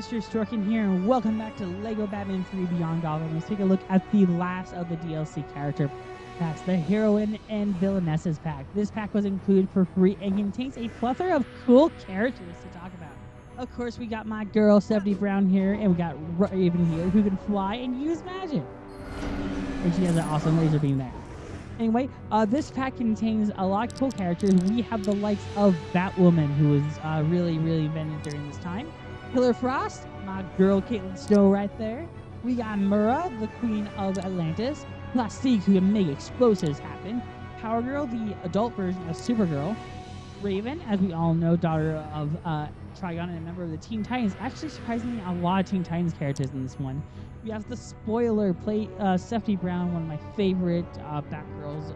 Mr. Storkin here, and welcome back to LEGO Batman 3 Beyond Gotham. Let's take a look at the last of the DLC character packs, the Heroine and Villainesses pack. This pack was included for free and contains a plethora of cool characters to talk about. Of course, we got my girl, Stephanie Brown here, and we got Raven here, who can fly and use magic. And she has an awesome laser beam there. Anyway, this pack contains a lot of cool characters. We have the likes of Batwoman, who was really invented during this time. Killer Frost, my girl Caitlin Snow right there. We got Mura, the queen of Atlantis. Plastique, who can make explosives happen. Power Girl, the adult version of Supergirl. Raven, as we all know, daughter of Trigon and a member of the Teen Titans. Actually, surprisingly, a lot of Teen Titans characters in this one. We have the spoiler, Stephanie Brown, one of my favorite Batgirls.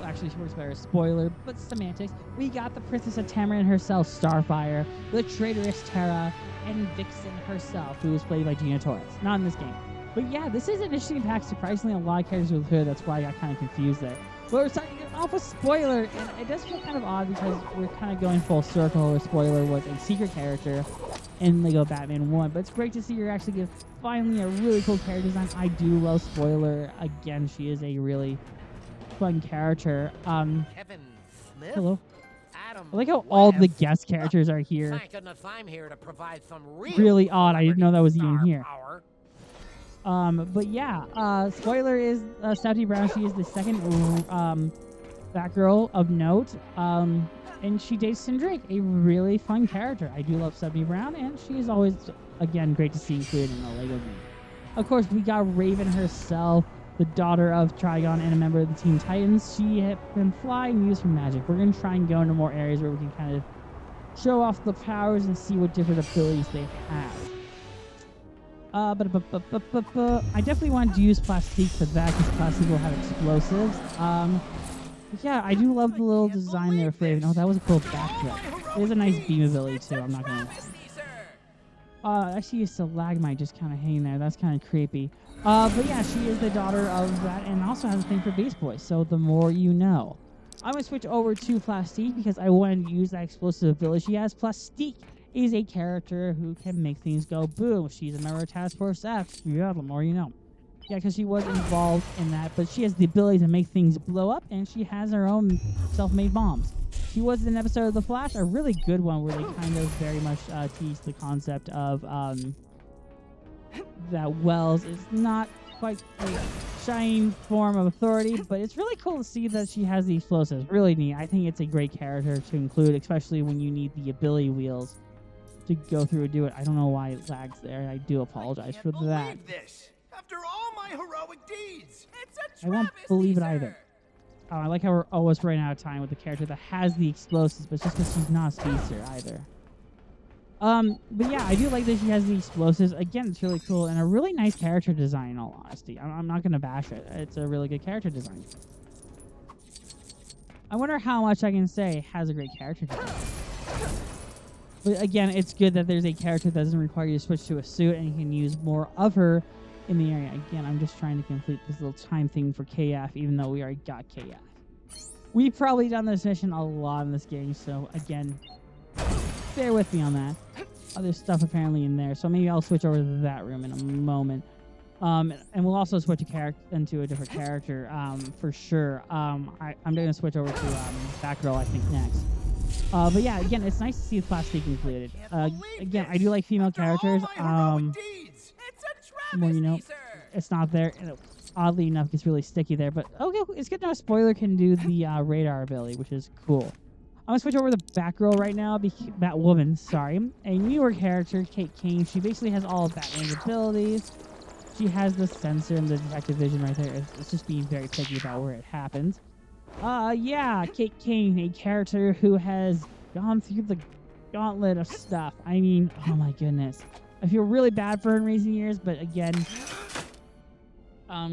Actually, she works better as spoiler, but semantics. We got the Princess of Tamarin herself, Starfire, the traitorous Terra, and Vixen herself, who was played by Gina Torres. Not in this game. But yeah, this is an interesting pack. Surprisingly, a lot of characters with her. That's why I got kind of confused there. But we're starting to get off with spoiler, and it does feel kind of odd because we're kind of going full circle where spoiler was a secret character in LEGO Batman 1. But it's great to see her actually give finally a really cool character design. I do love spoiler. Again, she is a really fun character. Kevin Smith? Hello. Adam I like how all the West. guest characters are here. Thank goodness I'm here to provide some Really odd. I didn't know that was even star here. power. But yeah, spoiler is Stephanie Brown. She is the second Batgirl of note. And she dates Tim Drake, a really fun character. I do love Stephanie Brown, and she is always, again, great to see included in a LEGO game. Of course, we got Raven herself, the daughter of Trigon and a member of the Teen Titans. She can fly and use her magic. We're going to try and go into more areas where we can kind of show off the powers and see what different abilities they have. I definitely wanted to use Plastique for that because Plastique will have explosives. Yeah, I do love the little design there for Raven. Oh, that was a cool backdrop. It is a nice beam ability too, I'm not going to lie. Actually used to Lagmite just kind of hanging there. That's kind of creepy. But yeah, she is the daughter of that and also has a thing for Beast Boy, so the more you know. I'm going to switch over to Plastique because I wanted to use that explosive ability she has. Plastique is a character who can make things go boom. She's a member of Task Force F. Yeah, the more you know. Yeah, because she was involved in that, but she has the ability to make things blow up, and she has her own self-made bombs. She was in an episode of The Flash, a really good one where they kind of very much teased the concept of that Wells is not quite a shining form of authority, but it's really cool to see that she has the explosives. Really neat. I think it's a great character to include, especially when you need the ability wheels to go through and do it. I don't know why it lags there. I do apologize for that. This. After all my heroic deeds, It's a I won't believe it either. Oh, I like how we're almost running out of time with the character that has the explosives, but it's just because she's not a speedster either. But yeah, I do like that she has the explosives. Again, it's really cool and a really nice character design, in all honesty. I'm not going to bash it. It's a really good character design. I wonder how much I can say has a great character design. But again, it's good that there's a character that doesn't require you to switch to a suit and you can use more of her in the area. Again, I'm just trying to complete this little time thing for KF, even though we already got KF. We've probably done this mission a lot in this game, so again, bear with me on that. Other stuff apparently in there, so maybe I'll switch over to that room in a moment. And we'll also switch into a different character for sure. I'm going to switch over to Batgirl, I think, next. But yeah, again, it's nice to see the Plastique included. Again, I do like female characters. More you know, it's not there. And oddly enough, it's really sticky there. But okay, it's good to know Spoiler can do the radar ability, which is cool. I'm going to switch over to Batgirl right now. Batwoman, sorry. A newer character, Kate Kane. She basically has all of Batman's abilities. She has the sensor and the detective vision right there. It's just being very picky about where it happens. Yeah, Kate Kane, a character who has gone through the gauntlet of stuff. I mean, oh my goodness. I feel really bad for her in recent years, but again,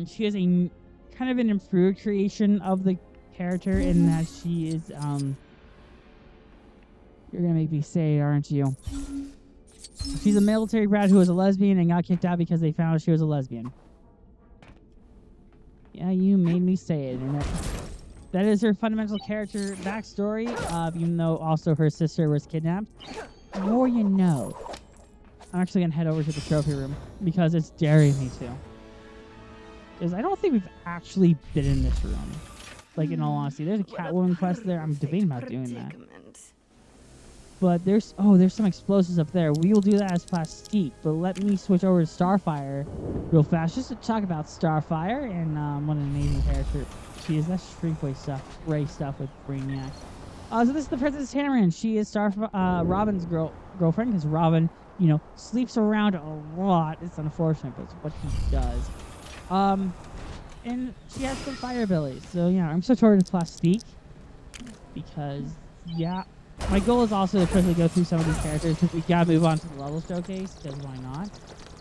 she is a kind of an improved creation of the character in that she is, you're gonna make me say it, aren't you? She's a military brat who was a lesbian and got kicked out because they found out she was a lesbian. Yeah, you made me say it, and that is her fundamental character backstory, even though also her sister was kidnapped. The more you know. I'm actually gonna head over to the trophy room because it's daring me to. Because I don't think we've actually been in this room. Like, in all honesty, there's a Catwoman quest there. I'm debating about doing that. But there's some explosives up there. We will do that as Plastique. But let me switch over to Starfire real fast, just to talk about Starfire and what an amazing character she is. That's Shrinkboy stuff, Ray stuff with Brainiac. So this is the Princess Tamarin. She is Robin's girlfriend, because Robin, sleeps around a lot. It's unfortunate, but it's what he does. And she has some fire abilities. So I'm switching over to Plastique because my goal is also to quickly go through some of these characters because we gotta move on to the level showcase, because why not?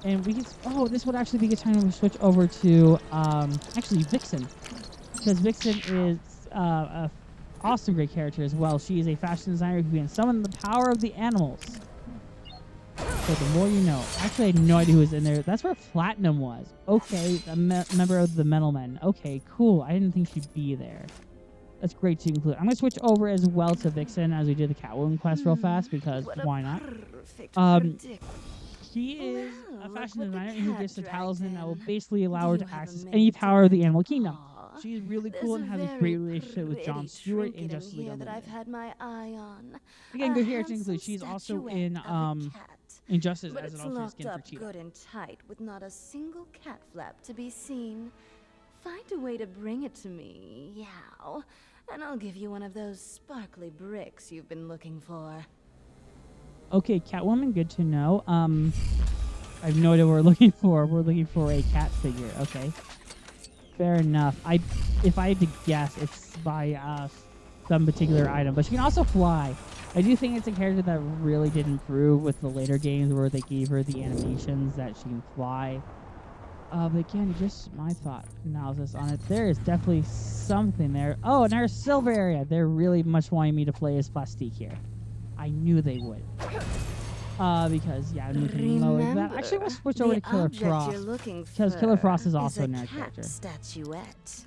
And we can. This would actually be a good time to switch over to actually Vixen, because Vixen is a awesome great character as well. She is a fashion designer who can summon the power of the animals. So the more you know. Actually, I had no idea who was in there. That's where Platinum was. Okay, a member of the Metal Men. Okay, cool. I didn't think she'd be there. That's great to include. I'm going to switch over as well to Vixen as we did the Catwoman quest real fast, because why not? She is a fashion designer who gets a talisman that will basically allow her to access any power of the animal kingdom. She's really cool and has a great relationship with Jon Stewart in Justice League Unlimited. Again, good character includes. She's also in Injustice as an alternate skin for Cheetah. Good and tight with not a single cat flap to be seen. Find a way to bring it to me, yow, and I'll give you one of those sparkly bricks you've been looking for. Okay, Catwoman, good to know. I have no idea what we're looking for. We're looking for a cat figure. Okay, fair enough. If I had to guess, it's by some particular item, but she can also fly. I do think it's a character that really did improve with the later games where they gave her the animations that she can fly. But again, just my thought analysis on it. There is definitely something there. Oh, and there's Silver area. They're really much wanting me to play as Plastique here. I knew they would. Because I'm looking lower than that. Actually, we'll switch over to Killer Frost, because Killer Frost is also a nerd character. Statuette.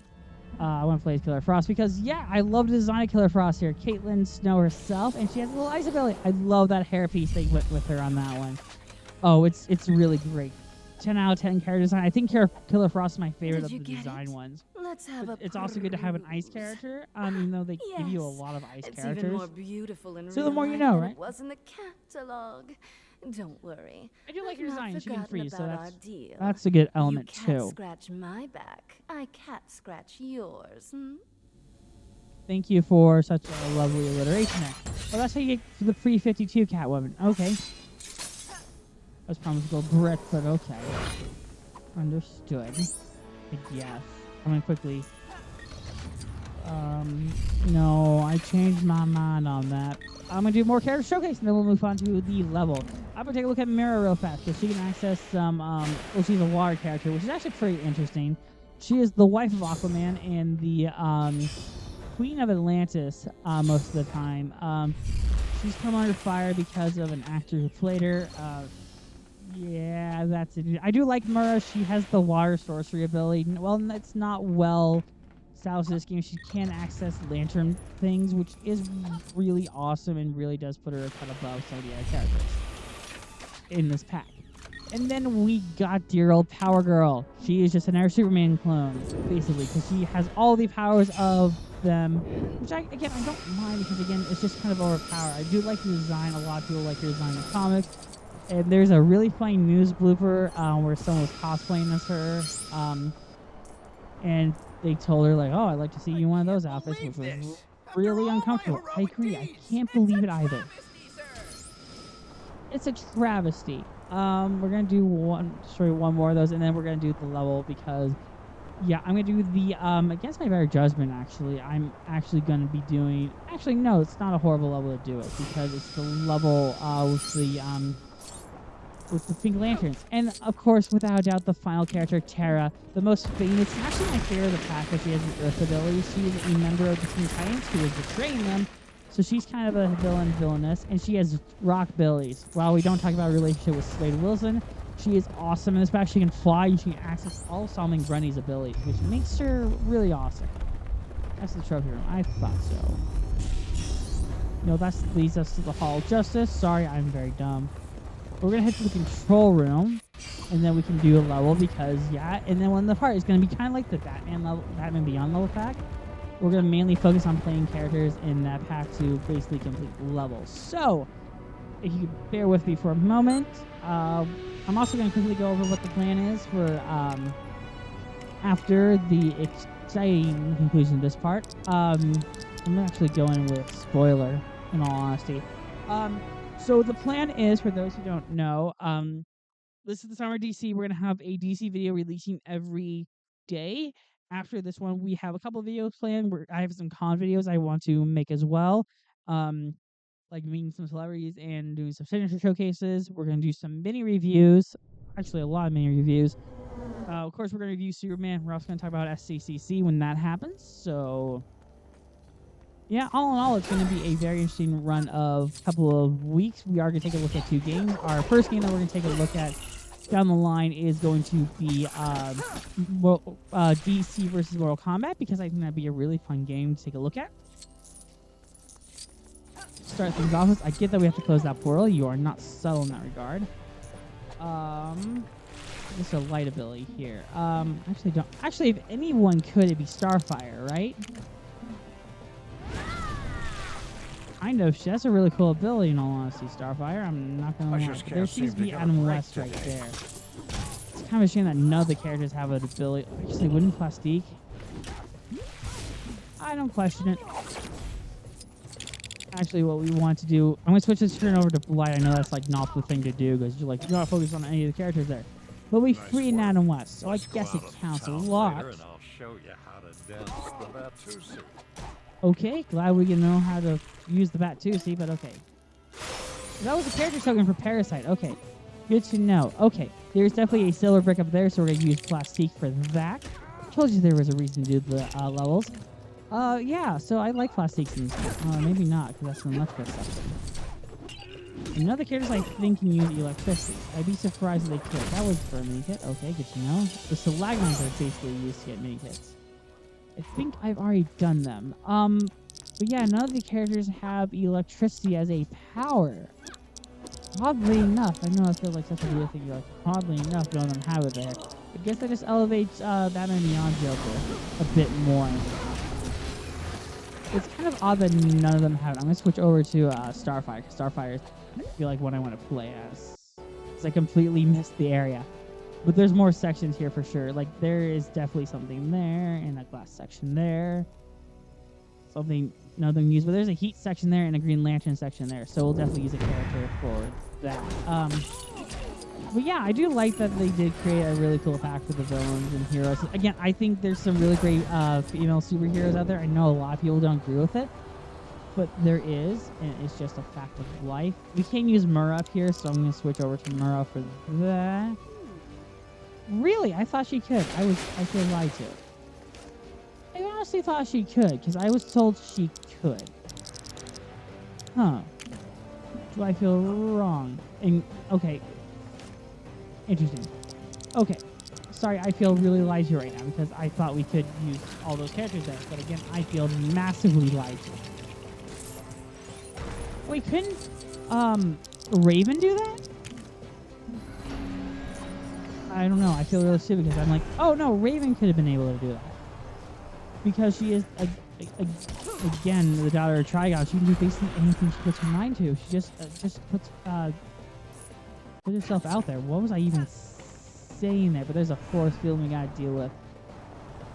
I want to play as Killer Frost because, I love the design of Killer Frost here. Caitlin Snow herself, and she has a little ice ability. I love that hairpiece they went with her on that one. Oh, it's really great. 10 out of 10 character design. I think Killer Frost is my favorite of the design ones. Let's have it's also good to have an ice character, even though they give you a lot of ice characters. Even more beautiful in so the more you know, right? It was in the catalog. Don't worry. I do like your design. She can freeze, so deal. that's a good element too. You cat scratch my back. I cat scratch yours. Thank you for such a lovely alliteration there. Well, that's how you get the free 52 Catwoman. Okay. I was promised to go brick, but okay. Understood. I guess. I'm gonna quickly. No, I changed my mind on that. I'm gonna do more character showcase, and then we'll move on to the level. I'm gonna take a look at Mira real fast, because she can access some. She's a water character, which is actually pretty interesting. She is the wife of Aquaman and the Queen of Atlantis most of the time. She's come under fire because of an actor who played her. That's it. I do like Mira. She has the water sorcery ability. Well, it's not well established in this game. She can access lantern things, which is really awesome and really does put her a cut above some of the other characters in this pack. And then we got dear old Power Girl. She is just another Superman clone, basically, because she has all the powers of them, which I don't mind, because again, it's just kind of overpowered. I do like the design. A lot of people like the design in the comics. And there's a really funny news blooper where someone was cosplaying as her, and they told her, like, oh, I'd like to see you in one of those outfits, which was really uncomfortable. I agree. I can't believe it either. It's a travesty. We're going to do one more of those, and then we're going to do the level, because, I'm going to do the, against my better judgment, actually. I'm actually going to be doing, actually, no, it's not a horrible level to do it, because it's the level with the Pink Lanterns. And, of course, without a doubt, the final character, Terra, the most famous, actually my favorite of the pack, because she has the Earth ability. She is a member of the Teen Titans who is betraying them, so she's kind of a villainess, and she has rock abilities. While we don't talk about her relationship with Slade Wilson, she is awesome in this pack. She can fly, and she can access all of Solomon Grundy's abilities, which makes her really awesome. That's the trophy room. I thought so. No, that leads us to the Hall of Justice. Sorry, I'm very dumb. we're gonna head to the control room, and then we can do a level because and then one of the part is gonna be kind of like the Batman Beyond level pack. We're gonna mainly focus on playing characters in that pack to basically complete levels. So, if you could bear with me for a moment, I'm also gonna quickly go over what the plan is for after the exciting conclusion of this part. I'm gonna actually go in with spoiler, in all honesty. So the plan is, for those who don't know, this is the summer DC. We're gonna have a DC video releasing every day. After this one, we have a couple videos planned. I have some con videos I want to make as well. Like meeting some celebrities and doing some signature showcases. We're gonna do some mini reviews. Actually, a lot of mini reviews. Of course, we're gonna review Superman. We're also gonna talk about SCCC when that happens. So, yeah, all in all, it's going to be a very interesting run of a couple of weeks. We are going to take a look at 2 games. Our first game that we're going to take a look at down the line is going to be DC versus Mortal Kombat, because I think that'd be a really fun game to take a look at. Start things off with, I get that we have to close that portal. You are not subtle in that regard. Just a light ability here. Actually, if anyone could, it'd be Starfire, right? Kind of. She has a really cool ability, in all honesty, Starfire. I'm not going to lie. There seems to be Adam West right there. It's kind of a shame that none of the characters have an ability. Actually, wouldn't Plastique? I don't question it. Actually, what we want to do... I'm going to switch this turn over to Light. I know that's, like, not the thing to do, because you're not focused on any of the characters there. But we freed Adam West, so I guess it counts a lot. Okay, glad we know how to use the Bat-2C, but okay. That was a character token for Parasite. Okay, good to know. Okay, there's definitely a silver brick up there, so we're going to use Plastique for that. Told you there was a reason to do the levels. Yeah, so I like Plastiques in this game. Maybe not, because that's an electric section. Another characters I think can use electricity. I'd be surprised if they could. That was for a mini kit. Okay, good to know. The Stalagmites are basically used to get mini kits. I think I've already done them. But yeah, none of the characters have electricity as a power. Oddly enough, I know I feel like such a weird thing. Like, oddly enough, none of them have it there. I guess that just elevates Batman Beyond Joker a bit more. It's kind of odd that none of them have it. I'm gonna switch over to Starfire, because Starfire is, I feel like, what I want to play as. Because I completely missed the area. But there's more sections here for sure. Like, there is definitely something there, and a glass section there. Something, nothing used, but there's a heat section there and a Green Lantern section there. So we'll definitely use a character for that. But yeah, I do like that they did create a really cool pack for the villains and heroes. Again, I think there's some really great female superheroes out there. I know a lot of people don't agree with it, but there is, and it's just a fact of life. We can't use Mura up here, so I'm going to switch over to Mura for that. Really? I thought she could. I feel lied to. I honestly thought she could, because I was told she could. Huh. Do I feel wrong? Okay. Interesting. Okay. Sorry, I feel really lied to right now, because I thought we could use all those characters there. But again, I feel massively lied to. Wait, couldn't Raven do that? I don't know. I feel really stupid because I'm like, oh no, Raven could have been able to do that. Because she is, again, the daughter of Trigon. She can do basically anything she puts her mind to. She just puts herself out there. What was I even saying there? But there's a force field we gotta deal with.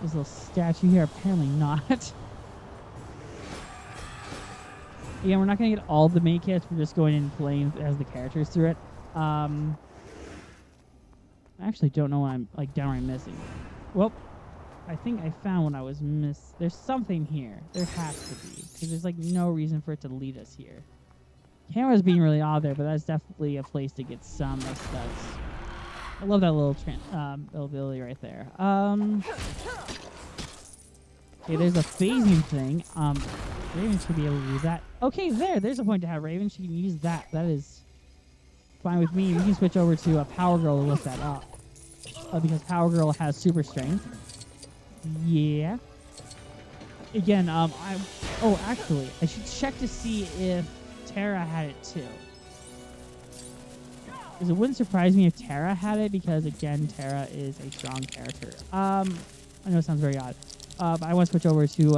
This little statue here, apparently not. Again, we're not gonna get all the main kits. We're just going in and playing as the characters through it. I actually don't know what I'm, like, downright missing. Well, I think I found what I was There's something here. There has to be. Because there's, like, no reason for it to lead us here. Camera's being really odd there, but that's definitely a place to get some aesthetics. I love that little ability right there. Okay, there's a phasing thing. Raven should be able to use that. Okay, there's a point to have Raven. She can use that. That is fine with me. We can switch over to Power Girl to lift that up. Because Power Girl has super strength. Yeah. Again, actually, I should check to see if Terra had it too. Because it wouldn't surprise me if Tara had it, because again, Tara is a strong character. I know it sounds very odd. But I want to switch over to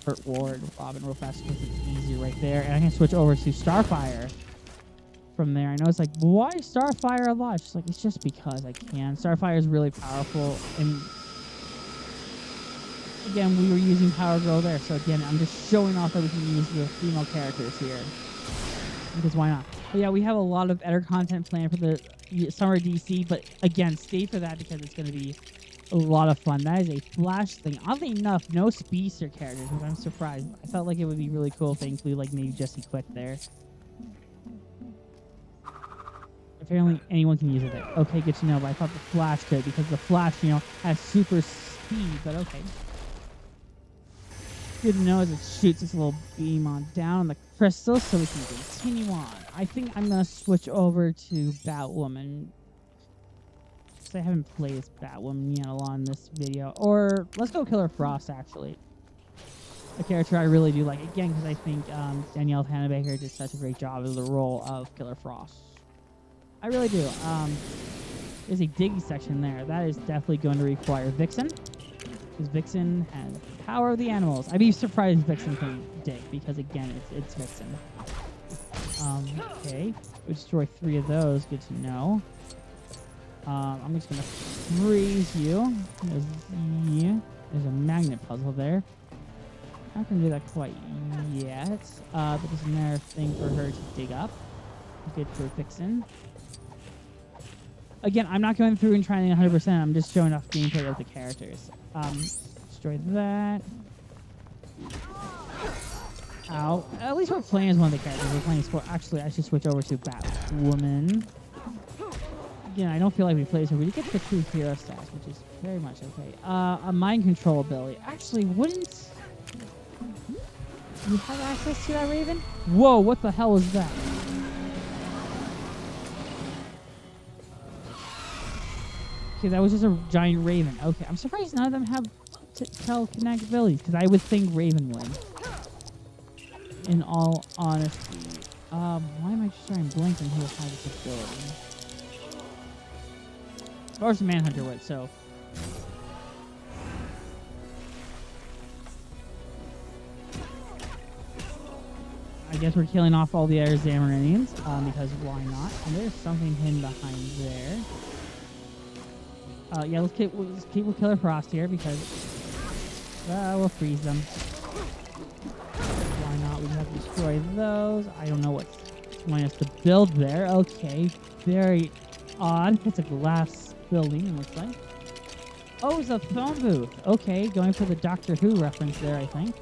Burt Ward, Robin, real fast because it's easy right there. And I can switch over to Starfire from there. I know it's like, why Starfire a lot? It's like, it's just because I can. Starfire is really powerful. And again, we were using Power Girl there. So again, I'm just showing off that we can use the female characters here. Because why not? But yeah, we have a lot of editor content planned for the summer DC. But again, stay for that because it's going to be a lot of fun. That is a Flash thing. Oddly enough, no speedster characters, which I'm surprised. I felt like it would be really cool if they include like maybe Jesse Quick there. Apparently anyone can use it there. Okay, good to know, but I thought the Flash could because the Flash, you know, has super speed, but okay. Good to know as it shoots this little beam on down the crystal so we can continue on. I think I'm going to switch over to Batwoman. I haven't played as Batwoman yet a lot in this video. Or let's go Killer Frost, actually. A character I really do like. Again, because I think Danielle Panabaker did such a great job as the role of Killer Frost. I really do. There's a diggy section there. That is definitely going to require Vixen. Because Vixen has the power of the animals. I'd be surprised if Vixen can dig, because again, it's Vixen. Okay. We destroy 3 of those. Good to know. I'm just going to freeze you. There's a magnet puzzle there. Not going to do that quite yet. But there's another thing for her to dig up. Good for Vixen. Again, I'm not going through and trying 100%. I'm just showing off gameplay of the characters. Destroy that. Ow. At least we're playing as one of the characters. We're playing sport. Actually, I should switch over to Batwoman. Again, I don't feel like we played, so we did get the true hero stats, which is very much okay. A mind control ability. Actually, wouldn't you have access to that, Raven? Whoa, what the hell was that? Okay, that was just a giant Raven. Okay, I'm surprised none of them have telekinetic abilities, because I would think Raven would. In all honesty. Why am I just starting blanking who has this ability? Of course, Manhunter would, so. I guess we're killing off all the other Zamarinians, because why not? And there's something hidden behind there. Yeah, let's keep with Killer Frost here, because we'll freeze them. Why not? We have to destroy those. I don't know what's wanting us to build there. Okay, very odd. It's a glass building, it looks like. Oh, it's a phone booth. Okay, going for the Doctor Who reference there, I think.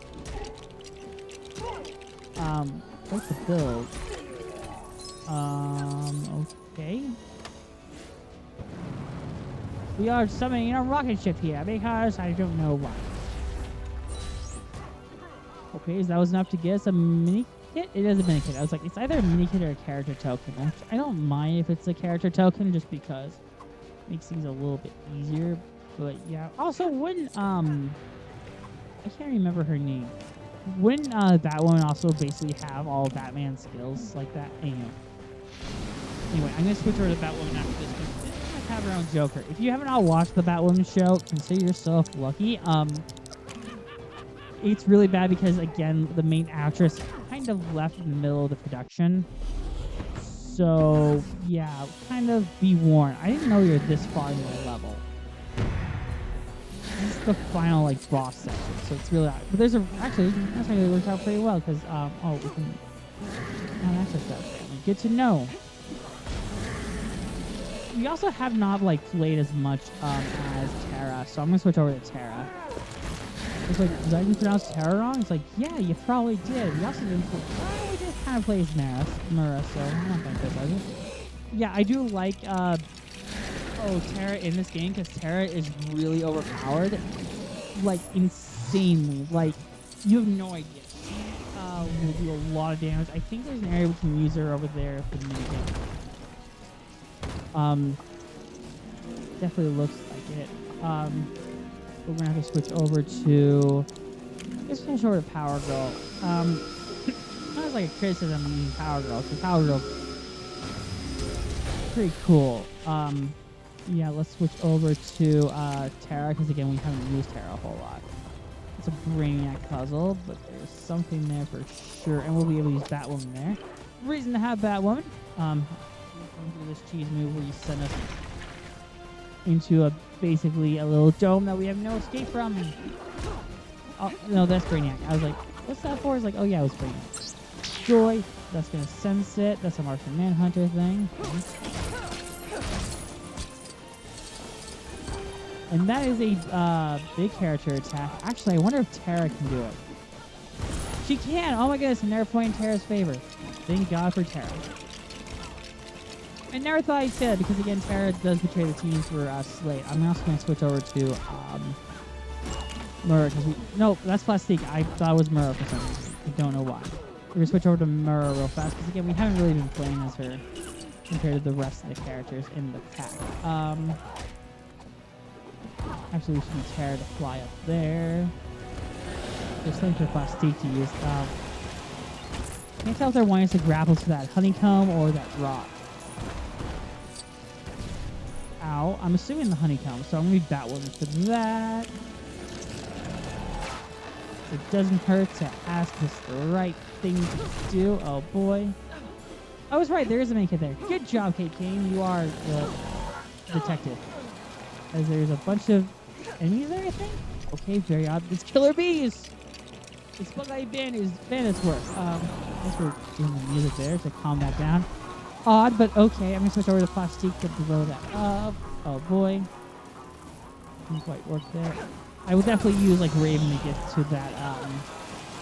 What's the build? Okay. We are summoning a rocket ship here because I don't know why. Okay, that was enough to get us a mini kit? It is a mini kit. I was like, it's either a mini kit or a character token. I don't mind if it's a character token just because it makes things a little bit easier. But yeah. Also, wouldn't I can't remember her name. Wouldn't Batwoman also basically have all Batman skills like that? Anyway, I'm gonna switch over to Batwoman after this because she's gonna have her own Joker. If you haven't all watched the Batwoman show, consider yourself lucky. It's really bad because again, the main actress kind of left in the middle of the production. So yeah, kind of be warned. I didn't know you're this far into the level. This is the final like boss section, so it's really hard. But there's actually worked out pretty well because we can access that family. Good to know. We also have not like played as much as Tara, so I'm gonna switch over to Tara. It's like, did I even pronounce Tara wrong? It's like, yeah, you probably did. We also didn't play. Well, we did kind of play as Mara, so I'm not gonna criticize it. Yeah, I do like Tara in this game because Tara is really overpowered, like insanely. Like you have no idea. Will do a lot of damage. I think there's an area we can use her over there if we need it. Definitely looks like it. We're gonna have to switch over to. Let's switch over to Power Girl. Sounds like a criticism of using Power Girl because Power Girl pretty cool. Yeah, let's switch over to Terra, because again, we haven't used Terra a whole lot. It's a Brainiac puzzle, but there's something there for sure, and we'll be able to use Batwoman there. Reason to have Batwoman. Do this cheese move where you send us into basically a little dome that we have no escape from. Oh, no, that's Brainiac. I was like, what's that for? It's like, oh yeah, it was Brainiac. Joy, that's gonna sense it. That's a Martian Manhunter thing. And that is a big character attack. Actually, I wonder if Terra can do it. She can! Oh my goodness, and they're pointing Terra's favor. Thank God for Terra. I never thought I'd say that because, again, Terra does betray the team for Slate. I'm also going to switch over to Mura. No, that's Plastique. I thought it was Mura for some reason. I don't know why. We're going to switch over to Mura real fast because, again, we haven't really been playing as her compared to the rest of the characters in the pack. Actually, we should use Terra to fly up there. There's something for Plastique to use. Can't tell if they're wanting us to grapple to that honeycomb or that rock. Ow. I'm assuming the honeycomb, so I'm going to be Batwoman for that. It doesn't hurt to ask us the right thing to do. Oh, boy. I was right. There is a main kit there. Good job, Kate Kane. You are the detective. As there's a bunch of enemies there, I think? Okay, very odd. It's killer bees! It's Spotlight Bandit's work. Thanks for doing the music there to calm that down. Odd, but okay. I'm going to switch over to Plastique to blow that up. Oh, boy. Didn't quite work there. I will definitely use, like, Raven to get to that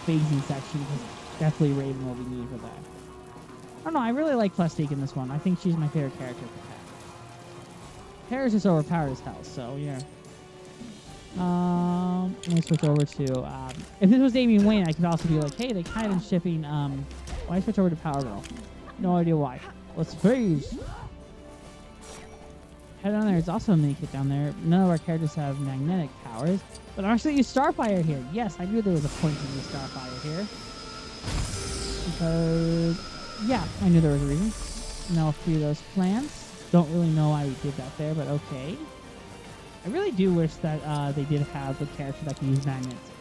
phasing section, because definitely Raven will be needed for that. I don't know. I really like Plastique in this one. I think she's my favorite character to have. Terra's just overpowered as hell, so, yeah. Let me switch over to, if this was Damian Wayne, I could also be like, hey, they kind of been shipping, why switch over to Power Girl? No idea why. Let's phase. Head down there. It's also a mini kit down there. None of our characters have magnetic powers, but I'm actually use Starfire here. Yes, I knew there was a point to use Starfire here. Because, yeah, I knew there was a reason. Now I'll free those plants. Don't really know why we did that there, but okay. I really do wish that they did have a character that can use magnets.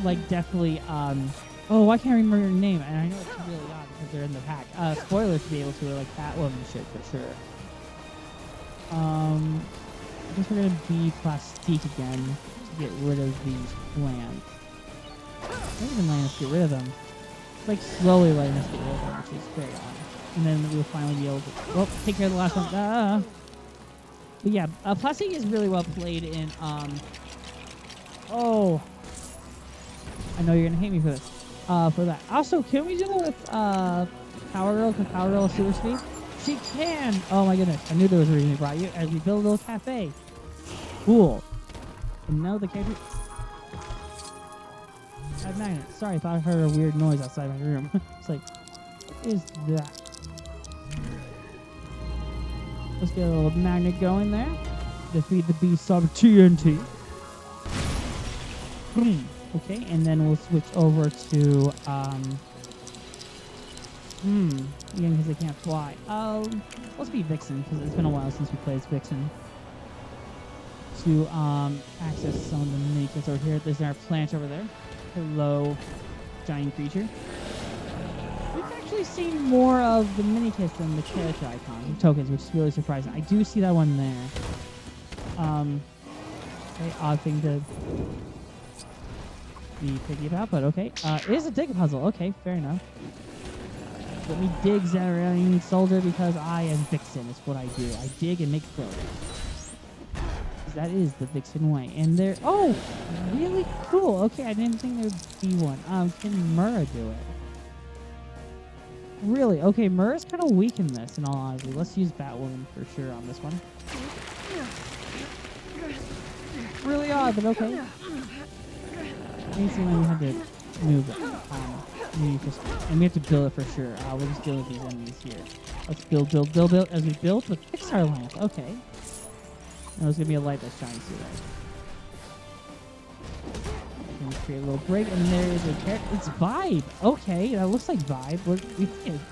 Like, definitely, oh, I can't remember her name, and I know it's really odd because they're in the pack. Spoilers to be able to, like, Batwoman should, for sure. I guess we're gonna be Plastique again to get rid of these plants. They're even letting us get rid of them. It's like slowly letting us get rid of them, which is very odd. And then we'll finally be able to, well, take care of the last one. But yeah, Plastique is really well played in, oh. I know you're gonna hate me for this. For that. Also, can we do it with, Power Girl? Because Power Girl is super speed? She can! Oh my goodness, I knew there was a reason we brought you as we build a little cafe. Cool. And now the character... I have magnets. Sorry, I thought I heard a weird noise outside my room. It's like, what is that? Let's get a little magnet going there. Defeat the beast of TNT. Boom. Okay, and then we'll switch over to, again, because they can't fly. Let's be Vixen, because it's been a while since we played as Vixen. To, access some of the mini kits over here. There's our plant over there. Hello, giant creature. We've actually seen more of the mini kits than the character icons and tokens, which is really surprising. I do see that one there. Very odd thing to be picky about, but okay. It is a dig puzzle. Okay, fair enough. Let me dig Zararian Soldier because I am Vixen. It's what I do. I dig and make clothes. That is the Vixen way. And there... Oh! Really cool. Okay, I didn't think there would be one. Can Mura do it? Really? Okay, Mura's kind of weak in this, in all honesty. Let's use Batwoman for sure on this one. Really odd, but okay. Basically, we have to move it. And we have to build it for sure. We'll just deal with these enemies here. Let's build as we build with Pixar lamp. Okay. Now there's gonna be a light that's shining through that. Gonna create a little break, and there is a character. It's Vibe. Okay, that looks like Vibe. We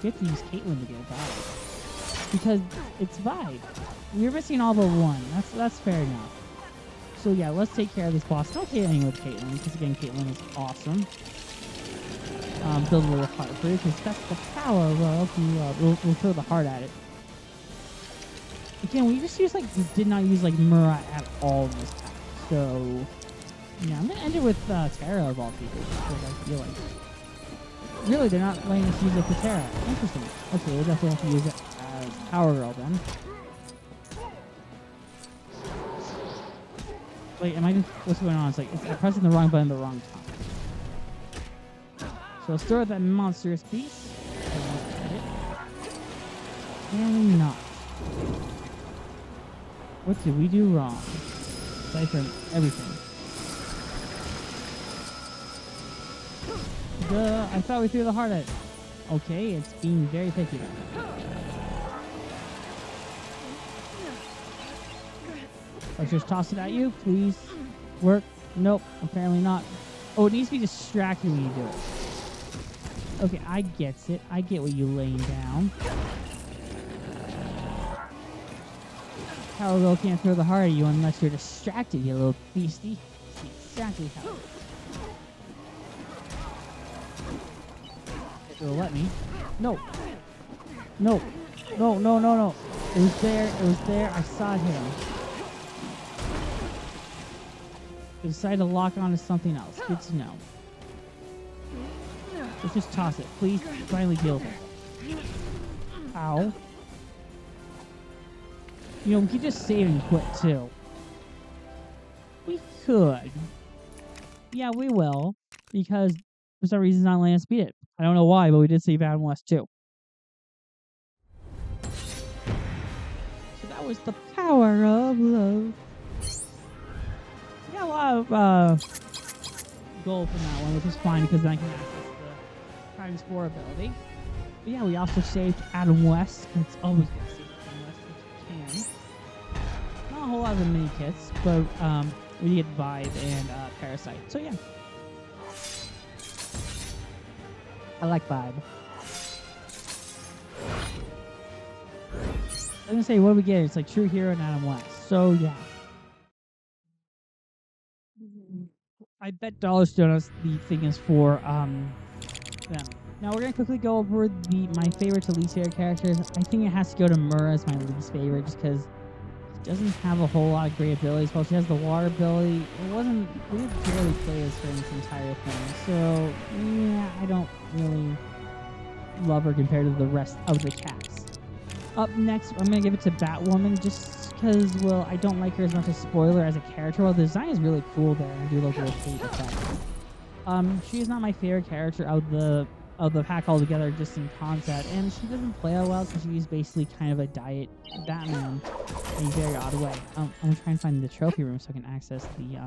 have to use Caitlyn to get Vibe. because it's Vibe. You're missing all but one. That's fair enough. So yeah, let's take care of this boss. Not hitting with Caitlyn, because again, Caitlyn is awesome. Build a little heart for you, because that's the power. Well, we'll throw the heart at it. Again, we just did not use like Mura at all in this pack. So yeah, I'm gonna end it with Terra of all people, because I feel like really they're not letting us use it for Terra. Interesting. Okay, we'll definitely have to use it as Power Girl then. Wait, what's going on? It's like, I'm pressing the wrong button at the wrong time. So let's throw that monstrous beast. Apparently not. What did we do wrong? Aside from everything. Duh, I thought we threw the heart at it. Okay, it's being very picky now. Let's just toss it at you, please. Work. Nope, apparently not. Oh, it needs to be distracting when you do it. Okay, I gets it. I get what you laying down. Power Girl can't throw the heart at you unless you're distracted, you little beastie. That's exactly how. If it'll let me. No. No. No, no, no, no. It was there. It was there. I saw it hit him. I decided to lock on to something else. Good to know. Let's just toss it. Please finally deal with it. Ow. You know, we could just save and quit too. We could. Yeah, we will. Because for some reason it's not letting us beat it. I don't know why, but we did save Adam West too. So that was the power of love. A lot of gold from that one, which is fine because then I can access the times 4 ability. But yeah, we also saved Adam West. It's always good to save Adam West if you can. Not a whole lot of the mini kits, but we get Vibe and Parasite. So yeah, I like Vibe. I was gonna say, what do we get? It's like True Hero and Adam West. So yeah. I bet Dollar Donuts the thing is for them. Now we're gonna quickly go over my favorite to least favorite characters. I think it has to go to Mura as my least favorite, just because she doesn't have a whole lot of great abilities. Well, she has the water ability. We didn't barely play as her in this entire thing, so yeah, I don't really love her compared to the rest of the cats. Up next, I'm gonna give it to Batwoman, just because, well, I don't like her as much as Spoiler as a character. Well, the design is really cool there. I do love the little cape effect. She is not my favorite character of the pack altogether, just in concept, and she doesn't play out well because she's basically kind of a diet Batman in a very odd way. I'm gonna try and find the trophy room so I can access the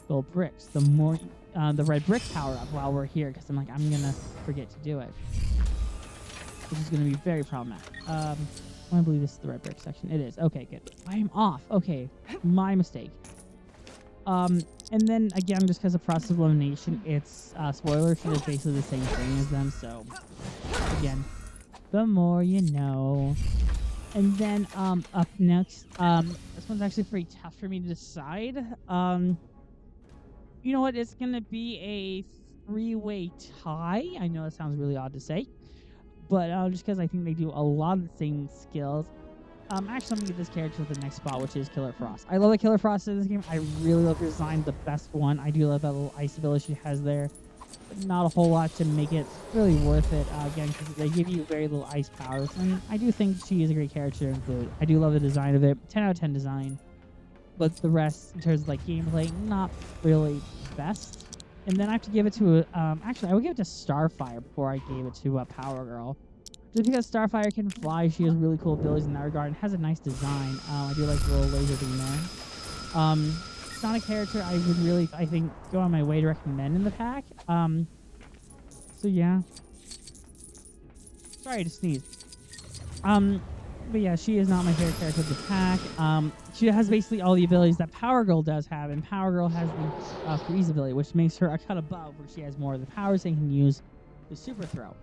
gold bricks. The red brick power up while we're here, because I'm gonna forget to do it. This is going to be very problematic. I believe this is the red brick section. It is. Okay, good. I am off. Okay, my mistake. And then, again, just because of process of elimination, it's Spoiler. She does basically the same thing as them, so, again, the more you know. And then, up next, this one's actually pretty tough for me to decide. You know what? It's going to be a 3-way tie. I know it sounds really odd to say. But just because I think they do a lot of the same skills. Actually, I'm going to give this character to the next spot, which is Killer Frost. I love the Killer Frost in this game. I really love her design, the best one. I do love that little ice ability she has there. But not a whole lot to make it really worth it, again, because they give you very little ice powers. And I do think she is a great character to include. I do love the design of it. 10 out of 10 design. But the rest, in terms of like gameplay, not really best. And then I have to give it to, actually, I would give it to Starfire before I gave it to Power Girl. Just because Starfire can fly, she has really cool abilities in that regard, and has a nice design. I do like the little laser beam there. It's not a character I would really, I think, go on my way to recommend in the pack. So yeah. Sorry to sneeze. But yeah, she is not my favorite character of the pack. She has basically all the abilities that Power Girl does have, and Power Girl has the freeze ability, which makes her a cut above, where she has more of the powers and can use the super throw.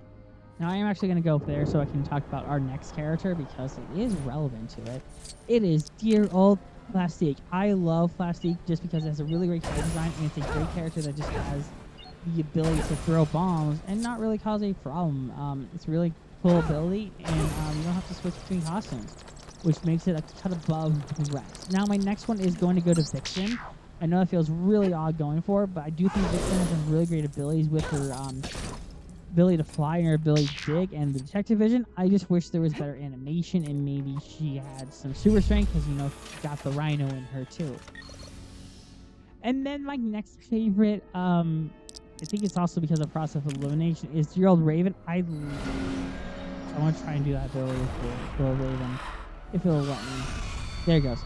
Now I am actually going to go there so I can talk about our next character because it is relevant to it. It is dear old Plastique. I love Plastique just because it has a really great character design and it's a great character that just has the ability to throw bombs and not really cause a problem. It's a really cool ability, and you don't have to switch between costumes, which makes it a cut above the rest. Now my next one is going to go to Vixen. I know that feels really odd going for it, but I do think Vixen has some really great abilities with her ability to fly and her ability to dig and the detective vision. I just wish there was better animation and maybe she had some super strength because, you know, she got the rhino in her too. And then my next favorite, I think it's also because of process of elimination, is Dear Old Raven. I want to try and do that ability with Dear Old Raven, if it'll let me. There it goes.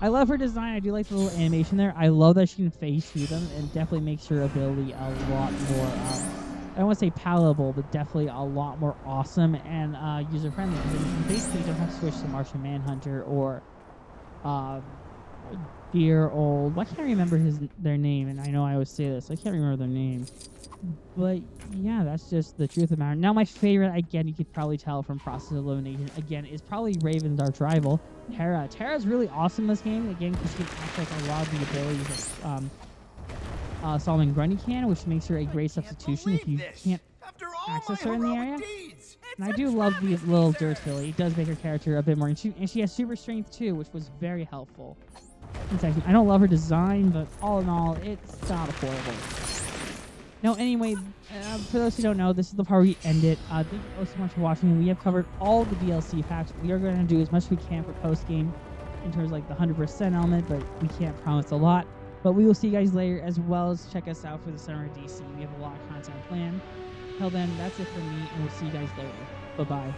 I love her design. I do like the little animation there. I love that she can phase through them and definitely makes her ability a lot more, I don't want to say palatable, but definitely a lot more awesome and user-friendly. Because you basically don't have to switch to Martian Manhunter or dear old. Why can't I remember their name? And I know I always say this. I can't remember their name. But yeah, that's just the truth of the matter. Now my favorite, again, you could probably tell from process of elimination, again, is probably Raven's arch rival, Terra. Terra's really awesome in this game, again, because she can act like a lot of the abilities that Solomon Grundy can, which makes her a great substitution if you can't access her in the area. And I do love the little dirt ability. It does make her character a bit more, and she has super strength too, which was very helpful. I don't love her design, but all in all, it's not horrible. Now, anyway, for those who don't know, this is the part where we end it. Thank you all so much for watching. We have covered all the DLC packs. We are going to do as much as we can for post-game in terms of like the 100% element, but we can't promise a lot. But we will see you guys later, as well as check us out for the summer DC. We have a lot of content planned. Till then, that's it for me, and we'll see you guys later. Bye-bye.